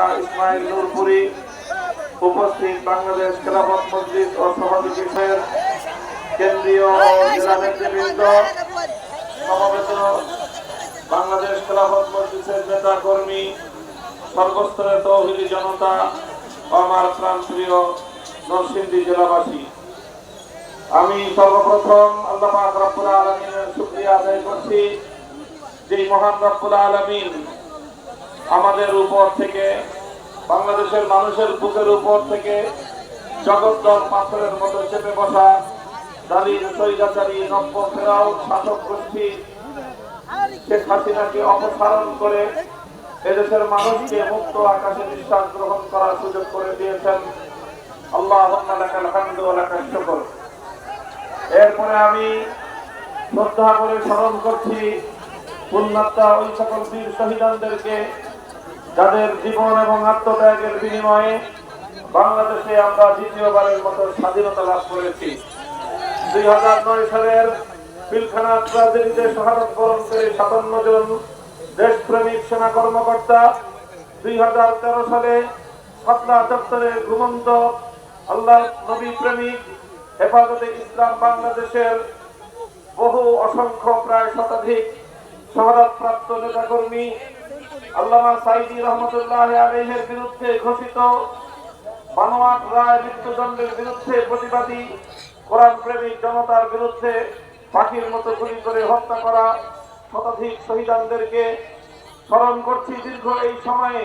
মাওলানা ইসমাইল নূরপুরি, উপস্থিত বাংলাদেশ খেলাফত মজলিস ও সভাপতি সাহেব, কেন্দ্রীয় জেলা নেতৃবৃন্দ, সমবেত বাংলাদেশ খেলাফত মজলিসের নেতা কর্মী, সর্বস্তরের তৌহিদি জনতা, আমার প্রাণপ্রিয় নরসিংদী জেলাবাসী, আমি সর্বপ্রথম আল্লাহ পাক রব্বুল আলামিনের শুকরিয়া আদায় করছি যে মহান রব্বুল আলামিন আমাদের উপর থেকে, বাংলাদেশের মানুষের বুকের উপর থেকে জগদ্দল পাথরের মতো চেপে বসা জালিম স্বৈরাচারী নব্য ফেরাউন শাসক গোষ্ঠী শেখ হাসিনাকে অপসারণ করে এদেশের মানুষকে মুক্ত আকাশে নিঃশ্বাস গ্রহণ করার সুযোগ করে দিয়েছেন। আল্লাহুম্মা লাকাল হামদু ওয়া লাকাশ শুকর। এরপরে আমি শ্রদ্ধা করে স্মরণ করছি পুণ্যাত্মা ওই সকল বীর শহীদদেরকে যাদের জীবন এবং আত্মত্যাগের বিনিময়ে বাংলাদেশে আমরা দ্বিতীয়বারের মতো স্বাধীনতা লাভ করেছি। 2009 সালের পিলখানা ট্রাজেডিতে শাহাদাত বরণ করে 57 জন দেশপ্রেমিক সেনা কর্মকর্তা, 2013 সালে শাপলা চত্বরে ঘুমন্ত আল্লাহ নবী প্রেমিক হেফাজতে ইসলাম বাংলাদেশের বহু অসংখ্য প্রায় শতাধিক শাহাদাতপ্রাপ্ত নেতাকর্মী আল্লামা সাঈদী রহমতুল্লাহ আলাইহির বিরুদ্ধে ঘোষিত বানোয়াট রায় মৃত্যুদণ্ডের বিরুদ্ধে প্রতিবাদী কোরআন প্রেমিক জনতার বিরুদ্ধে পাখির মতো গুলি করে হত্যা করা শতাধিক শহীদদেরকে স্মরণ করছি। দীর্ঘ এই সময়ে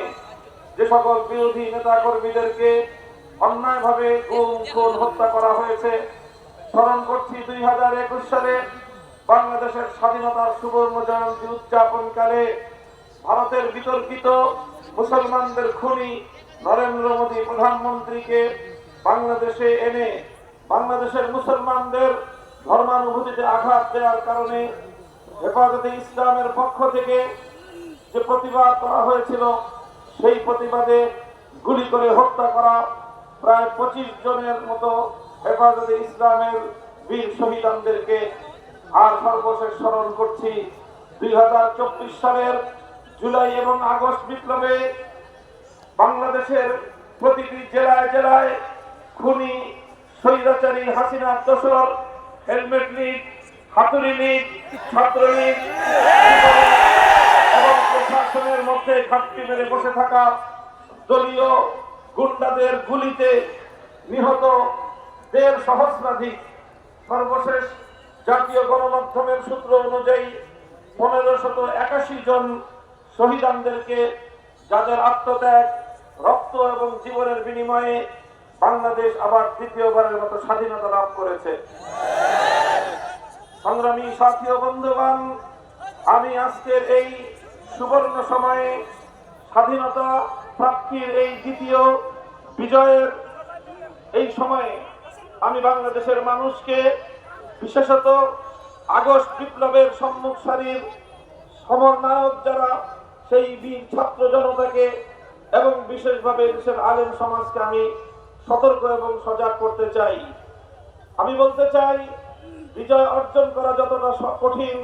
যে সকল বিরোধী নেতা কর্মীদেরকে অন্যায়ভাবে গুম খুন হত্যা করা হয়েছে স্মরণ করছি। 2021 সালে বাংলাদেশের স্বাধীনতার সুবর্ণ জয়ন্তী উদযাপনকালে ভারতের বিতর্কিত মুসলমানদের খুনি নরেন্দ্র মোদী প্রধানমন্ত্রীকে বাংলাদেশে এনে বাংলাদেশের মুসলমানদের ধর্মানুভূতিতে আঘাত দেওয়ার কারণে হেফাজতে ইসলামের পক্ষ থেকে যে প্রতিবাদ করা হয়েছিল সেই প্রতিবাদে গুলি করে হত্যা করা প্রায় 25 জনের মতো হেফাজতে ইসলামের বীর শহীদদেরকে। আর সর্বশেষ স্মরণ করছি 2024 সালের জুলাই এবং আগস্ট বিপ্লবে বাংলাদেশের প্রতিটি জেলায় জেলায় খুনি স্বৈরাচারী হাসিনার দোসর হেলমেট লীগ, হাতুড়ি লীগ, ছাত্রলীগ এবং প্রশাসনের মধ্যে ঘাটতি মেরে বসে থাকা দলীয় গুন্ডাদের গুলিতে নিহত 1.5 সহস্রাধিক। সর্বশেষ জাতীয় গণমাধ্যমের সূত্র অনুযায়ী 1581 জন শহীদদেরকে যাদের আত্মত্যাগ, রক্ত এবং জীবনের বিনিময়ে বাংলাদেশ আবার দ্বিতীয়বারের মতো স্বাধীনতা লাভ করেছে। সংগ্রামী সাথী ও বন্ধুগণ, আমি আজকের এই সুবর্ণ সময়ে স্বাধীনতা প্রাপ্তির এই দ্বিতীয় বিজয়ের এই সময়ে আমি বাংলাদেশের মানুষকে, বিশেষত আগস্ট বিপ্লবের সম্মুখ সারির সমরনায়ক যারা সেই বীর ছাত্র জনতাকে এবং বিশেষভাবে দেশের আলেম সমাজকে আমি সতর্ক এবং সজাগ করতে চাই। আমি বলতে চাই, বিজয় অর্জন করা যতটা কঠিন,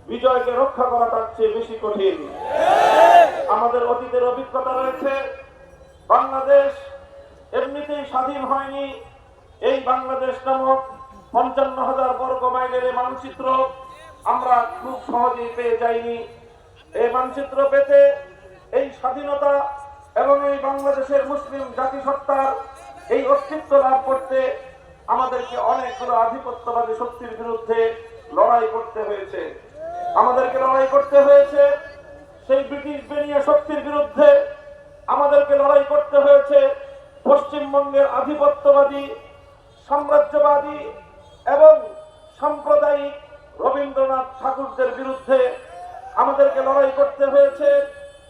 বিজয়কে রক্ষা করা তার চেয়ে বেশি কঠিন। আমাদের অতীতের অভিজ্ঞতা রয়েছে, বাংলাদেশ এমনিতেই স্বাধীন হয়নি। এই বাংলাদেশ নামক 55,000 বর্গ মাইলের মানচিত্র আমরা খুব সহজেই পেয়ে যাইনি। এই মানচিত্র পেতে, এই স্বাধীনতা এবং এই বাংলাদেশের মুসলিম জাতিসত্তার এই অস্তিত্ব লাভ করতে আমাদেরকে অনেকগুলো আধিপত্যবাদী শক্তির বিরুদ্ধে লড়াই করতে হয়েছে। আমাদেরকে লড়াই করতে হয়েছে সেই ব্রিটিশ বেনিয়া শক্তির বিরুদ্ধে, আমাদেরকে লড়াই করতে হয়েছে পশ্চিমবঙ্গের আধিপত্যবাদী, সাম্রাজ্যবাদী এবং সাম্প্রদায়িক রবীন্দ্রনাথ ঠাকুরদের বিরুদ্ধে, আমাদেরকে লড়াই করতে হয়েছে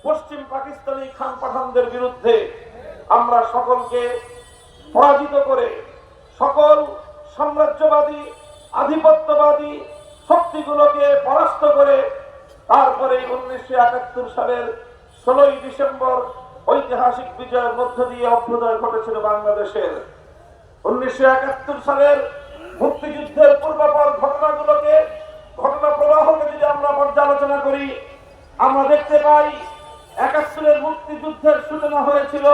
পশ্চিম পাকিস্তানি খান পাঠানদের বিরুদ্ধে। আমরা সকলকে পরাজিত করে, সকল সাম্রাজ্যবাদী আধিপত্যবাদী শক্তিগুলোকে পরাস্ত করে তারপরে 1971 সালের 16ই ডিসেম্বর ঐতিহাসিক বিজয়ের মধ্য দিয়ে অভ্যুদয় ঘটেছিল বাংলাদেশের। 1971 সালের মুক্তিযুদ্ধের পূর্বাপর ঘটনাগুলোকে, ঘটনা প্রবাহকে যদি আমরা পর্যালোচনা করি, আমরা দেখতে পাই 71-এর মুক্তি মুক্তিযুদ্ধের সূচনা হয়েছিল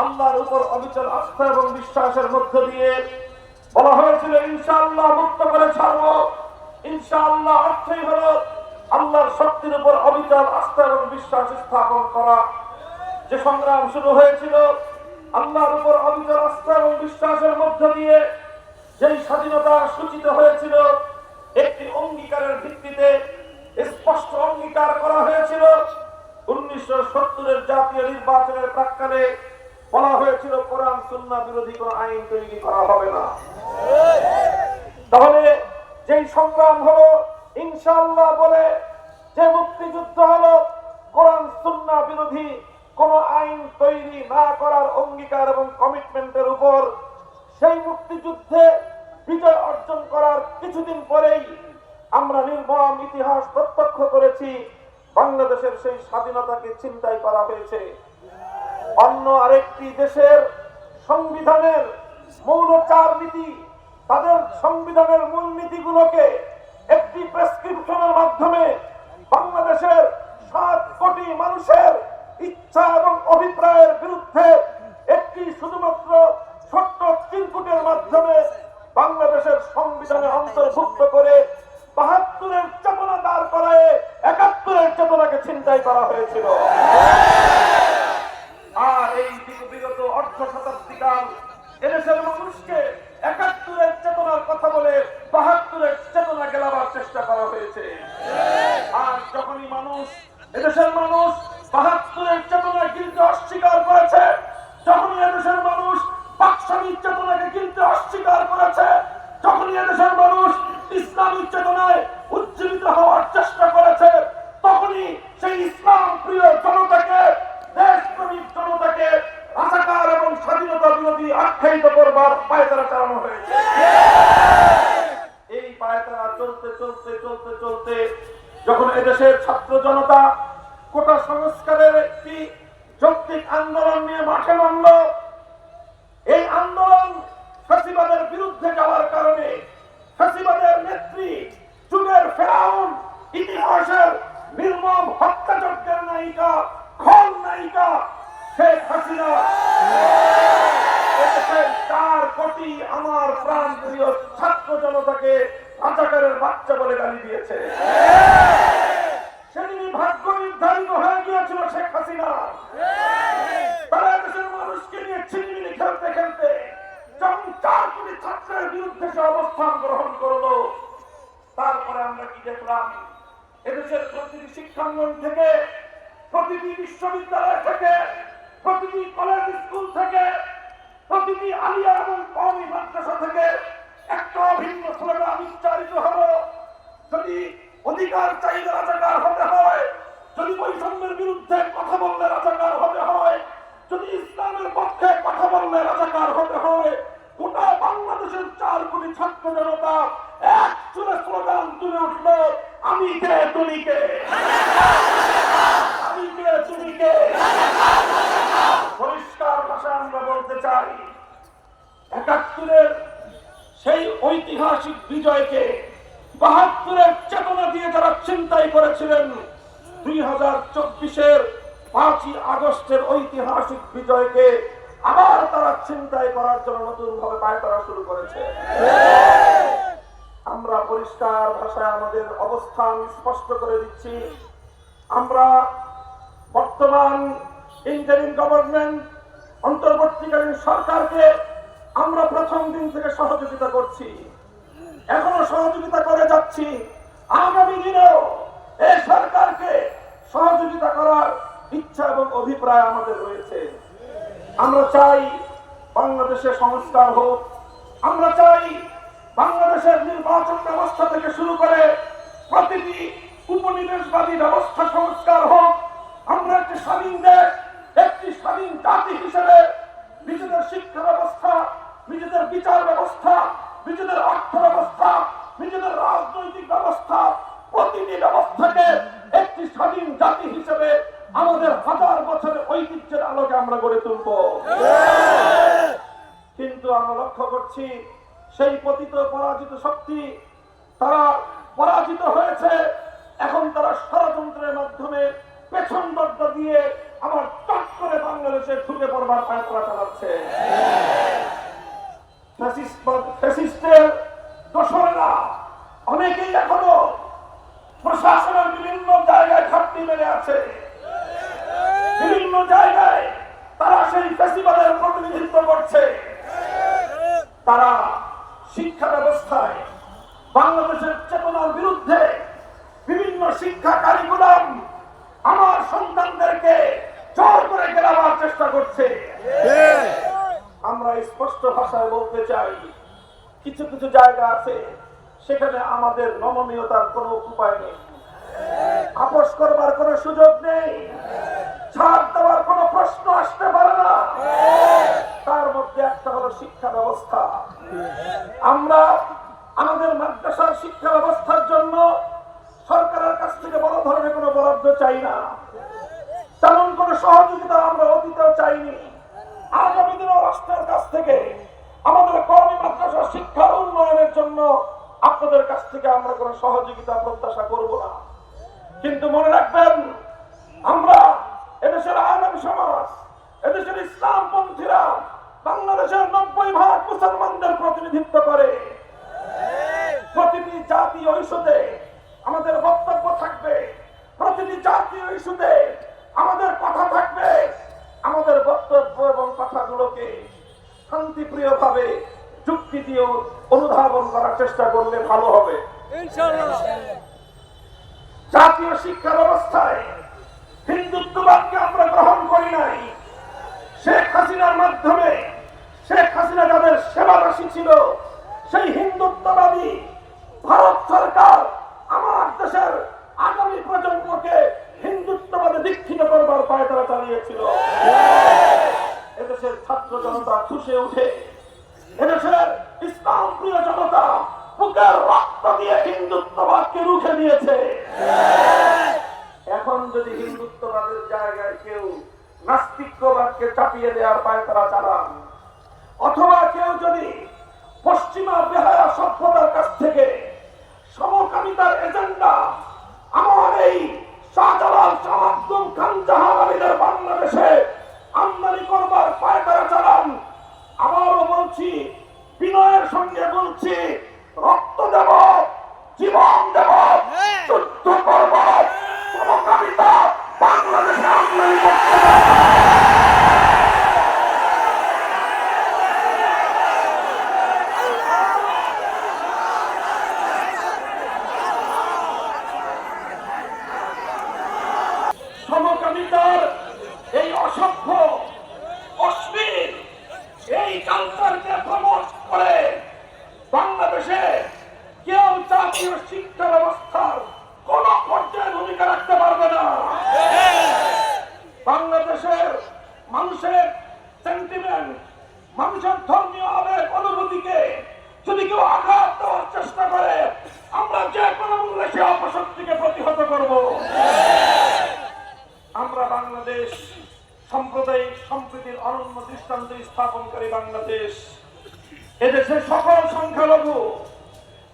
আল্লাহর উপর অবিচল আস্থা এবং বিশ্বাসের মধ্য দিয়ে। বলা হয়েছিল ইনশাআল্লাহ মুক্ত করে ছাড়বো। ইনশাআল্লাহ অর্থই হলো আল্লাহর শক্তির উপর অবিচল আস্থা এবং বিশ্বাস স্থাপন করা। যে সংগ্রাম শুরু হয়েছিল আল্লাহর উপর অবিচল আস্থা এবং বিশ্বাসের মধ্য দিয়ে, যেই স্বাধীনতা সূচিত হয়েছিল একটি অঙ্গীকারের ভিত্তিতে, স্পষ্ট অঙ্গীকার করা হয়েছিল 1970-এর জাতীয় নির্বাচনের প্রাক্কালে বলা হয়েছিল কোরআন সুন্নাহ বিরোধী কোন আইন তৈরি করা হবে না। তাহলে যেই সংগ্রাম হলো ইনশাআল্লাহ বলে, যে মুক্তিযুদ্ধ হলো কোরআন সুন্নাহ বিরোধী কোন আইন তৈরি না করার অঙ্গীকার এবং কমিটমেন্টের উপর, সেই মুক্তিযুদ্ধে বিজয় অর্জন করার কিছুদিন পরেই আমরা নির্মম ইতিহাস প্রত্যক্ষ করেছি। বাংলাদেশের সেই স্বাধীনতাকে ছিনতাই করা হয়েছে। অন্য আরেকটি দেশের সংবিধানের মৌল 4 নীতি, তাদের সংবিধানের মূল নীতিগুলোকে একটি প্রেসক্রিপশনের মাধ্যমে বাংলাদেশের 7 কোটি মানুষের ইচ্ছা এবং অভিপ্রায়ের বিরুদ্ধে একটি শুধুমাত্র ছোট্ট চিরকুটের মাধ্যমে বাংলাদেশের সংবিধানে অন্তর্ভুক্ত করে 72-এর চেতনা দাঁড় করায় 71-এর চেতনাকে ছিনতাই করা হয়েছিল। আর এই বিগত অর্ধ শতাব্দীকাল এদেশের মানুষকে 71-এর চেতনার কথা বলে 72-এর চেতনা গেলাবার চেষ্টা করা হয়েছে। আর যখনই এদেশের মানুষ 72-এর চেতনা গিলতে অস্বীকার করেছে, যখনই এদেশের মানুষ পাকশালীর চেতনাকে গিলতে অস্বীকার করেছে, যখনই এদেশের মানুষ ইসলামিক চেতনায় উজ্জীবিত হওয়ার চেষ্টা করেছে, তখনই সেই ইসলাম প্রিয় জনতাকে, দেশপ্রেমিক জনতাকে রাজাকার এবং স্বাধীনতা বিরোধী আখ্যায়িত করবার পায়তারা চালানো হয়েছে। এই পায়তারা চলতে চলতে চলতে চলতে যখন এদেশের ছাত্র জনতা কোটা সংস্কারের একটি যৌক্তিক আন্দোলন নিয়ে মাঠে নামল, এই আন্দোলন ফ্যাসিবাদের বিরুদ্ধে যাওয়ার কারণে ফ্যাসিবাদের নেত্রী, যুগের ফেরাউন, ইতিহাসের নির্মম হত্যাযজ্ঞের নায়িকা, খল নায়িকা শেখ হাসিনা এদেশের 4 কোটি আমার প্রাণ প্রিয় ছাত্র জনতাকে রাজাকারের বাচ্চা বলে গালি দিয়েছে। সেদিনই ভাগ্য নির্ধারিত হয়ে গিয়েছিল শেখ হাসিনা। তারা এদেশের মানুষকে নিয়ে ছিনিমিনি খেলতে খেলতে যখন 4 কোটি ছাত্রের বিরুদ্ধে সে অবস্থান গ্রহণ করলো, তারপরে আমরা কি দেখলাম? এদেশের প্রতিটি শিক্ষাঙ্গন থেকে, প্রতিটি বিশ্ববিদ্যালয় থেকে, প্রতিটি কলেজ স্কুল থেকে, প্রতিটি আলিয়া এবং কওমি মাদ্রাসা থেকে একটা অভিন্ন স্লোগান উচ্চারিত হলো, যদি অধিকার চাইলে রাজাকার হতে হয়, যদি বৈষম্যের বিরুদ্ধে কথা বললে রাজাকার হতে হয়, যদি ইসলামের পক্ষে কথা বললে রাজাকার হতে হয়, গোটা বাংলাদেশের 4 কোটি ছাত্র জনতা এক সুরে স্লোগান তুলে উঠল, আমি কে তুমি কে, আমি কে তুমি কে। পরিষ্কার ভাষায় আমরা বলতে চাই, 71-এর সেই ঐতিহাসিক বিজয়কে 72-এর চেতনা দিয়ে যারা ছিনতাই করেছিলেন, 2024-এর 5ই আগস্টের ঐতিহাসিক বিজয়কে আবার তারা ছিনতাই করার জন্য নতুন ভাবে পায়তারা শুরু করেছে। আমরা পরিষ্কার ভাষায় আমাদের অবস্থান স্পষ্ট করে দিচ্ছি। আমরা বর্তমান ইন্টারিম গভর্নমেন্ট, অন্তর্বর্তীকালীন সরকারকে আমরা প্রথম দিন থেকে সহযোগিতা করছি, এখনো সহযোগিতা করে যাচ্ছি, আগামী দিনেও এই সরকারকে সহযোগিতা করার ইচ্ছা এবং অভিপ্রায় আমাদের রয়েছে। আমরা চাই বাংলাদেশে সংস্কার হোক, আমরা চাই বাংলাদেশের নির্বাচন ব্যবস্থা থেকে শুরু করে প্রতিটি উপনিবেশবাদী ব্যবস্থা সংস্কার হোক। আমরা একটি স্বাধীন দেশ, একটি স্বাধীন জাতি হিসেবে নিজেদের শিক্ষা ব্যবস্থা, নিজেদের বিচার ব্যবস্থা, নিজেদের অর্থ ব্যবস্থা, নিজেদের রাজনৈতিক ব্যবস্থা, প্রতিটি ব্যবস্থাকে একটি স্বাধীন জাতি হিসেবে আমাদের 1000 বছরের ঐতিহ্যের আলোকে আমরা গড়ে তুলব। কিন্তু আমরা লক্ষ্য করছি সেই পতিত পরাজিত শক্তি তারা পরাজিত হয়েছে। এখন তারা ষড়যন্ত্রের মাধ্যমে পেছন দরজা দিয়ে আবার বাংলাদেশে ঢুকে পড়বার পায়তারা চালাচ্ছে। ফ্যাসিস্টের দোসরেরা অনেকেই এখনো প্রশাসনের বিভিন্ন জায়গায় ঘাটতি মেরে আছে। বিভিন্ন জায়গায় তারা সেই ফ্যাসিবাদের প্রতিনিধিত্ব করছে। তারা শিক্ষা ব্যবস্থায় বাংলাদেশের চেতনার বিরুদ্ধে বিভিন্ন শিক্ষা কারিকুলাম আমার সন্তানদেরকে জোর করে গেলাবার চেষ্টা করছে। আমরা স্পষ্ট ভাষায় বলতে চাই, কিছু কিছু জায়গা আছে সেখানে আমাদের নমনীয়তার কোনো উপায় নেই, আপোষ করবার কোনো সুযোগ নেই, ছাড় দেওয়ার কোনো প্রশ্ন আসতে পারে না। তার মধ্যে একটা হলো শিক্ষা ব্যবস্থা। আমরা আমাদের মাদ্রাসার শিক্ষা ব্যবস্থার জন্য সরকারের কাছ থেকে বড় ধরনের কোনো বরাদ্দ চাই না, তেমন কোনো সহযোগিতা আমরা অতীতেও চাইনি। আগামী দিনে রাষ্ট্রের কাছ থেকে আমাদের কওমি মাদ্রাসা শিক্ষার উন্নয়নের জন্য আপনাদের কাছ থেকে আমরা কোনো সহযোগিতা প্রত্যাশা করব না। কিন্তু মনে রাখবেন, আমরা এদেশের আলেম সমাজ, এদেশের ইসলামপন্থীরা বাংলাদেশের 90% মুসলমানদের প্রতিনিধিত্ব করে। প্রতিটি জাতীয় ইস্যুতে আমাদের বক্তব্য থাকবে, প্রতিটি জাতীয় ইস্যুতে আমাদের কথা থাকবে। আমাদের বক্তব্য এবং কথাগুলোকে শান্তিপ্রিয় ভাবে যুক্তি দিয়ে অনুধাবন করার চেষ্টা করলে ভালো হবে ইনশাআল্লাহ। জাতীয় শিক্ষা ব্যবস্থায় হিন্দুত্ববাদকে আমরা গ্রহণ করি নাই। শেখ হাসিনার মাধ্যমে শেখ হাসিনা যাদের সেবাদাসী ছিল, সেই হিন্দুত্ববাদী ভারত সরকার আমার দেশের আগামী প্রজন্মকে হিন্দুত্ববাদে দীক্ষিত করবার পায়তারা চালিয়েছিল। এদেশের ছাত্র জনতা ফুঁসে উঠে, এদেশের ইসলাম প্রিয় জনতা বুকের রক্ত দিয়ে হিন্দুত্ববাদকে রুখে দিয়েছে। এখন যদি হিন্দুত্ববাদের জায়গায় কেউ নাস্তিক্যবাদকে চাপিয়ে দেওয়ার পায়তারা চালান, অথবা কেউ যদি পশ্চিমা বেহায়া সভ্যতার কাছ থেকে সমকামিতার এজেন্ডা আমার এই শাহজালাল শাহ আব্দুল খান জাহাঙ্গীরের বাংলাদেশে আমদানি করবার পায়তারা চালান, আবারও বলছি, বিনয়ের সঙ্গে বলছি, রক্ত দেব, জীবন দেব, যুদ্ধ করব, সমকামিতা বাংলাদেশে আমদানি করতে সমকামিতার এই অসভ্য অশ্লীল এই কালচারকে প্রমোট করে বাংলাদেশে কেউ জাতীয় শিক্ষা ব্যবস্থার কোন পর্যায়ে ভূমিকা রাখতে পারবে না। বাংলাদেশের মানুষের সেন্টিমেন্ট, মানুষের ধর্মীয় আবেগ অনুভূতিকে যদি কেউ আঘাত দেওয়ার চেষ্টা করে, আমরা যে কোনো মূল্যে সে অপশক্তিকে প্রতিহত করব। আমরা বাংলাদেশ সাম্প্রদায়িক সম্প্রীতির অনন্য দৃষ্টান্ত স্থাপনকারী বাংলাদেশ। এদেশে সকল সংখ্যালঘু,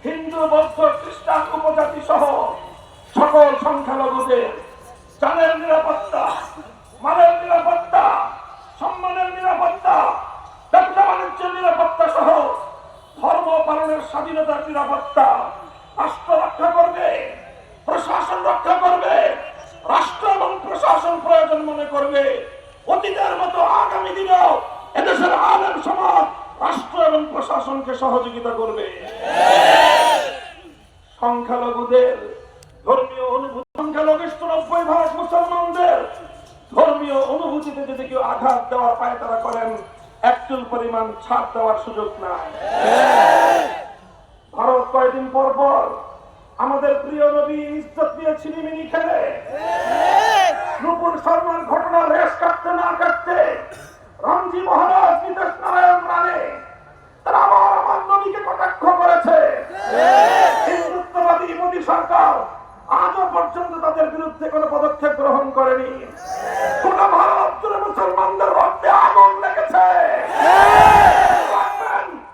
হিন্দু, বৌদ্ধ, খ্রিস্টান, উপজাতি সহ সকল সংখ্যালঘুদের জানের নিরাপত্তা, মালের নিরাপত্তা, সম্মানের নিরাপত্তা, ব্যবসা বাণিজ্যের নিরাপত্তা সহ ধর্ম পালনের স্বাধীনতার নিরাপত্তা রাষ্ট্র রক্ষা করবে, প্রশাসন রক্ষা করবে। রাষ্ট্র এবং প্রশাসন প্রয়োজন মনে করবে। অতীতের মতো আগামী দিনেও এদেশের আলেম সমাজ রাষ্ট্র এবং প্রশাসনকে সহযোগিতা করবে। সংখ্যালঘুদের ধর্মীয় অনুভূতি, সংখ্যালঘিষ্ঠ 90% মুসলমানদের ধর্মীয় অনুভূতিতে যদি কেউ আঘাত দেওয়ার পায়তারা করেন, একচুল পরিমাণ ছাড় দেওয়ার সুযোগ নাই। ভারত কয়েকদিন পর পর আমাদের প্রিয় নবী ইজ্জত দিয়ে ছিনিমিনি খেলে, নুপুর শর্মার ঘটনা রেশ কাটতে না কাটতে রামজি মহারাজ নিতেশ নারায়ণ রানে তারা আমার নবীকে কটাক্ষ করেছে। হিন্দুত্ববাদী মোদী সরকার আজও পর্যন্ত তাদের বিরুদ্ধে কোনো পদক্ষেপ গ্রহণ করেনি। গোটা ভারত জুড়ে মুসলমানদের রক্তে আগুন লেগেছে।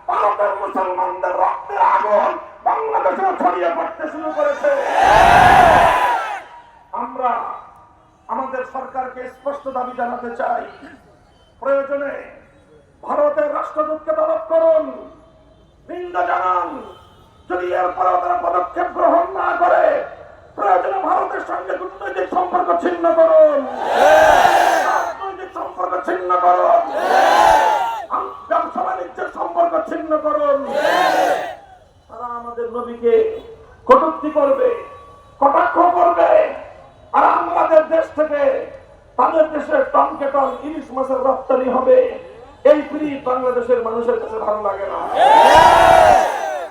ভারতের মুসলমানদের রক্তে আগুন বাংলাদেশে ছড়িয়ে পড়তে শুরু করেছে। আমরা আমাদের সরকারকে স্পষ্ট দাবি জানাতে চাই, প্রয়োজনে ভারতের রাষ্ট্রদূতকে তলব করুন, নিন্দা জানান। যদি এরপরেও তারা পদক্ষেপ গ্রহণ না করে, প্রয়োজনে ভারতের সঙ্গে কূটনৈতিক সম্পর্ক ছিন্ন করুন, রাজনৈতিক সম্পর্ক ছিন্ন করুন, ব্যবসা বাণিজ্যের সম্পর্ক ছিন্ন করুন। তারা আমাদের নবীকে কটূক্তি করবে, কটাক্ষ করবে, আর আমাদের দেশ থেকে তাদের দেশে টনকে টন ইলিশ মাছের রপ্তানি হবে। এই ফ্রি বাংলাদেশের মানুষের কাছে ভালো লাগে না।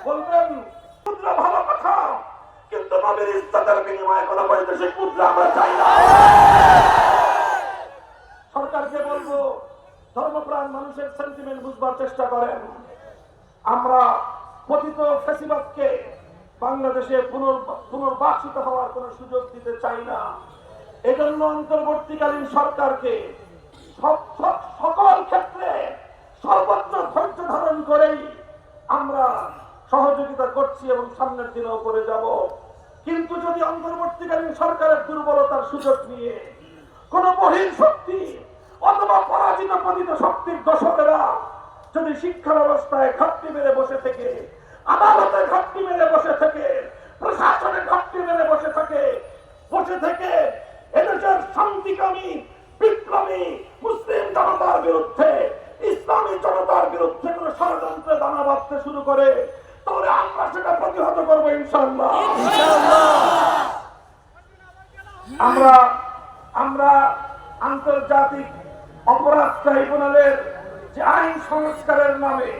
বলবেন মুদ্রা ভালো কথা, কিন্তু নবীর ইজ্জতের বিনিময়ে কোনো বৈদেশিক মুদ্রা আমরা চাই না। সরকারকে বলবো, ধর্মপ্রাণ মানুষের সেন্টিমেন্ট বুঝবার চেষ্টা করেন। আমরা পতিত ফ্যাসিবাদকে বাংলাদেশে পুনর্বাসিত হওয়ার কোন সুযোগ দিতে চাই না। এজন্য অন্তর্বর্তীকালীন সরকারকে সকল ক্ষেত্রে সর্বোচ্চ ধৈর্য ধারণ করেই আমরা সহযোগিতা করছি এবং সামনের দিনেও করে যাব। কিন্তু যদি অন্তর্বর্তীকালীন সরকারের দুর্বলতার সুযোগ নিয়ে কোন বহির শক্তি অথবা পরাজিত পতিত শক্তির দোষকেরা যদি শিক্ষা ব্যবস্থায় ঘাটতি মেরে বসে থেকে, আদালতে ঘাটতি মেরে বসে থেকে, প্রশাসনে ঘাটতি মেরে বসে থেকে এদেশের শান্তিকামী বিপ্লবী মুসলিম জনতার বিরুদ্ধে, ইসলামী জনতার বিরুদ্ধে কোন ষড়যন্ত্রে দানা বাঁধতে শুরু করে, তাহলে আমরা সেটা প্রতিহত করবো ইনশাআল্লাহ। আমরা আন্তর্জাতিক অপরাধ ট্রাইব্যুনালের যে আইন সংস্কারের নামে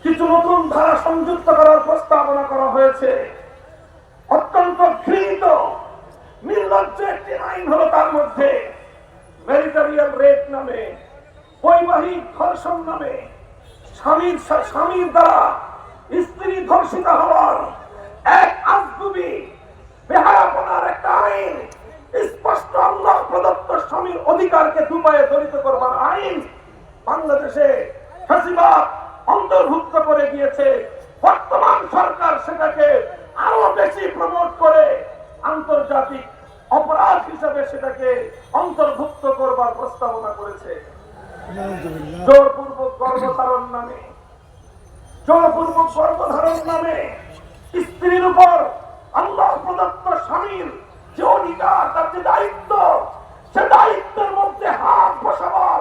কিছু নতুন ধারা সংযুক্ত করার প্রস্তাবনা করা হয়েছে। অত্যন্ত ঘৃণিত নির্লজ্জ একটি আইন হলো তার মধ্যে ম্যারিটারিয়াল রেপ নামে, বৈবাহিক ধর্ষণ নামে, স্বামীর দ্বারা স্ত্রী ধর্ষিত হওয়ার এক আজগুবি বেহায়াপনার একটা আইন, স্পষ্ট আল্লাহ প্রদত্ত স্বামীর অধিকারকে দুপায়ে দলিত করবার আইন বাংলাদেশে ফ্যাসিবাদ অন্তর্ভুক্ত করে দিয়েছে। বর্তমান সরকার সেটাকে আরো বেশি প্রমোট করে আন্তর্জাতিক অপরাধ হিসেবে সেটাকে অন্তর্ভুক্ত করবার প্রস্তাবনা করেছে। জোরপূর্বক গর্ভধারণ নামে স্ত্রীর উপর আল্লাহ প্রদত্ত স্বামীর যে অধিকার, তার যে দায়িত্ব, সে দায়িত্বের মধ্যে হাত বসাবার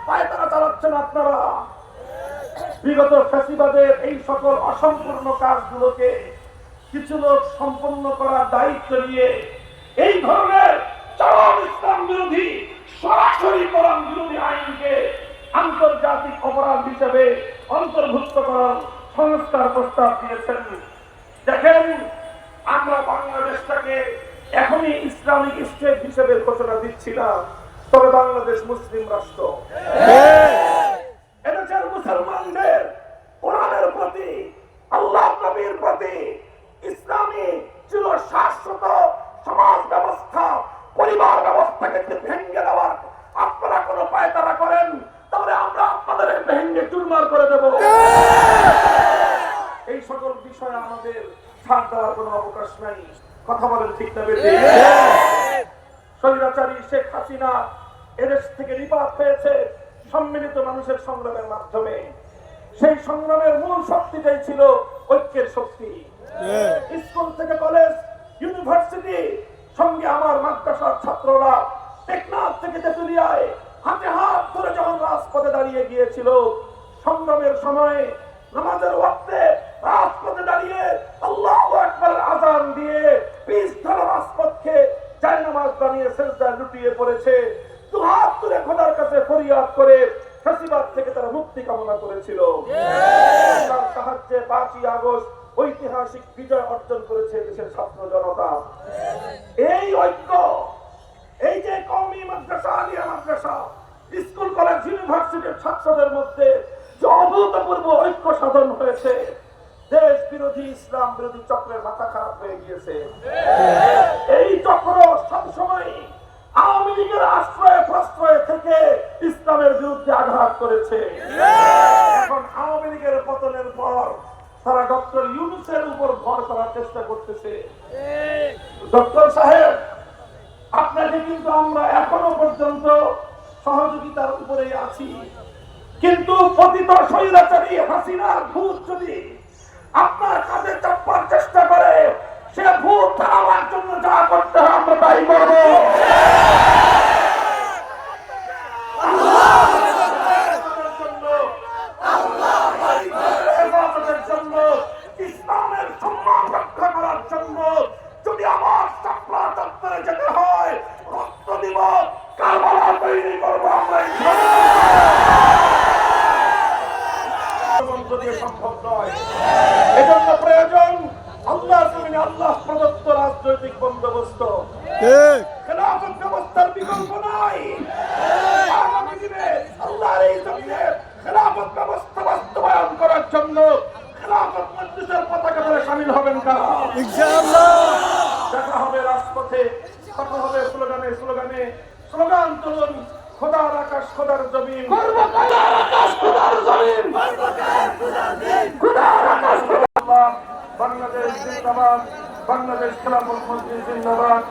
পায়তারা চালাচ্ছেন আপনারা। বিগত ফ্যাসিবাদের এই সকল অসম্পূর্ণ কাজগুলোকে কিছু লোক সম্পন্ন করার দায়িত্ব নিয়ে এই ধরনের চরম ইসলাম বিরোধী, সরাসরি কোরআন বিরোধী আইনকে আন্তর্জাতিক অপরাধ হিসেবে অন্তর্ভুক্ত করার সংস্কার প্রস্তাব দিয়েছেন। দেখেন, আমরা বাংলাদেশটাকে এখনই ইসলামিক স্টেট হিসেবে ঘোষণা দিচ্ছি না, তবে বাংলাদেশ মুসলিম রাষ্ট্র। এদেশের মুসলমানদের কোরআনের প্রতি, আল্লাহ নবীর প্রতি, ইসলামী ছিল শাশ্বত সমাজ ব্যবস্থা, পরিবার ব্যবস্থাকে ভেঙে দেওয়ার আপনারা কোনো পায়তারা করেন, তাহলে আমরা আপনাদের ভেঙে চুরমার করে দেব। এই সকল বিষয়ে আমাদের ছাড় দেওয়ার কোনো অবকাশ নাই। কথা বলেন ঠিক না বেশি? স্বৈরাচারী শেখ হাসিনা এদেশ থেকে নিপাত হয়েছে সম্মিলিত মানুষের সংগ্রামের মাধ্যমে। সেই সংগ্রামের মূল শক্তিটাই ছিল ঐক্যের শক্তি। স্কুল থেকে কলেজ, ইউনিভার্সিটি, সঙ্গে আমার মাদ্রাসার ছাত্ররা টেকনাফ থেকে তেতুলিয়ায় হাতে হাত ধরে যখন রাজপথে দাঁড়িয়ে গিয়েছিল, সংগ্রামের সময় নামাজের ওয়াক্তে রাজপথে দাঁড়িয়ে আল্লাহু আকবার আযান দিয়ে পিস ধরা রাজপথকে জায়নামাজ বানিয়ে সিজদায় লুটিয়ে পড়েছে, দুহাত তুলে খোদার কাছে ফরিয়াদ করে ফ্যাসিবাদ থেকে তারা মুক্তি কামনা করেছিল। তার সাহায্যে 5ই আগস্ট ঐতিহাসিক বিজয় অর্জন করেছে দেশের ছাত্র জনতা। এই ঐক্য, এই যে কওমি মাদ্রাসা, আলিয়া মাদ্রাসা, স্কুল কলেজ ইউনিভার্সিটির ছাত্রদের মধ্যে যে অভূতপূর্ব ঐক্য সাধন হয়েছে, দেশ বিরোধী ইসলাম বিরোধী চক্রের মাথা খারাপ হয়ে গিয়েছে। এই চক্র সবসময় আওয়ামী লীগের আশ্রয়ে প্রশ্রয় থেকে ইসলামের বিরুদ্ধে আঘাত করেছে। এখন আওয়ামী লীগের পতনের পর তারা ডক্টর ইউনূসের উপর ভর করার চেষ্টা করতেছে। ডক্টর সাহেব, আপনাকে কিন্তু আমরা এখনো পর্যন্ত সহযোগিতার করেছি, কিন্তু পতিত স্বৈরাচারী হাসিনার ভূত যদি আপনার কাঁধে চাপার চেষ্টা করে, সে ভূত তাড়াবার জন্য যা করতে হয় আমরা তাই করব। ইসলামের সম্মান রক্ষা করার জন্য যদি আমার চাপড়া চত্বরে যেতে হয়, রক্ত দিব, কারবালা তৈরি করবো আমরা। সম্ভব নয়, এজন্য প্রয়োজন আল্লাহ জমিনে আল্লাহ প্রদত্ত রাজনৈতিক বন্দোবস্ত। খেলাফত ব্যবস্থার বিকল্প নাই। আগামী দিনে আল্লাহর এই জমিনে খেলাফত ব্যবস্থা বাস্তবায়ন করার জন্য খেলাফত মজলিসের পতাকা ধরে শামিল হবেন কারা? ইনশাআল্লাহ। দেখা হবে রাজপথে, কথা হবে স্লোগানে স্লোগানে। স্লোগান তুলুন, খোদার আকাশ খোদার জমিন, খোদার আকাশ খোদার জমিন, খোদার আকাশ খোদার। বাংলাদেশ জিন্দাবাদ, বাংলাদেশ খেলাফত মজলিস জিন্দাবাদ।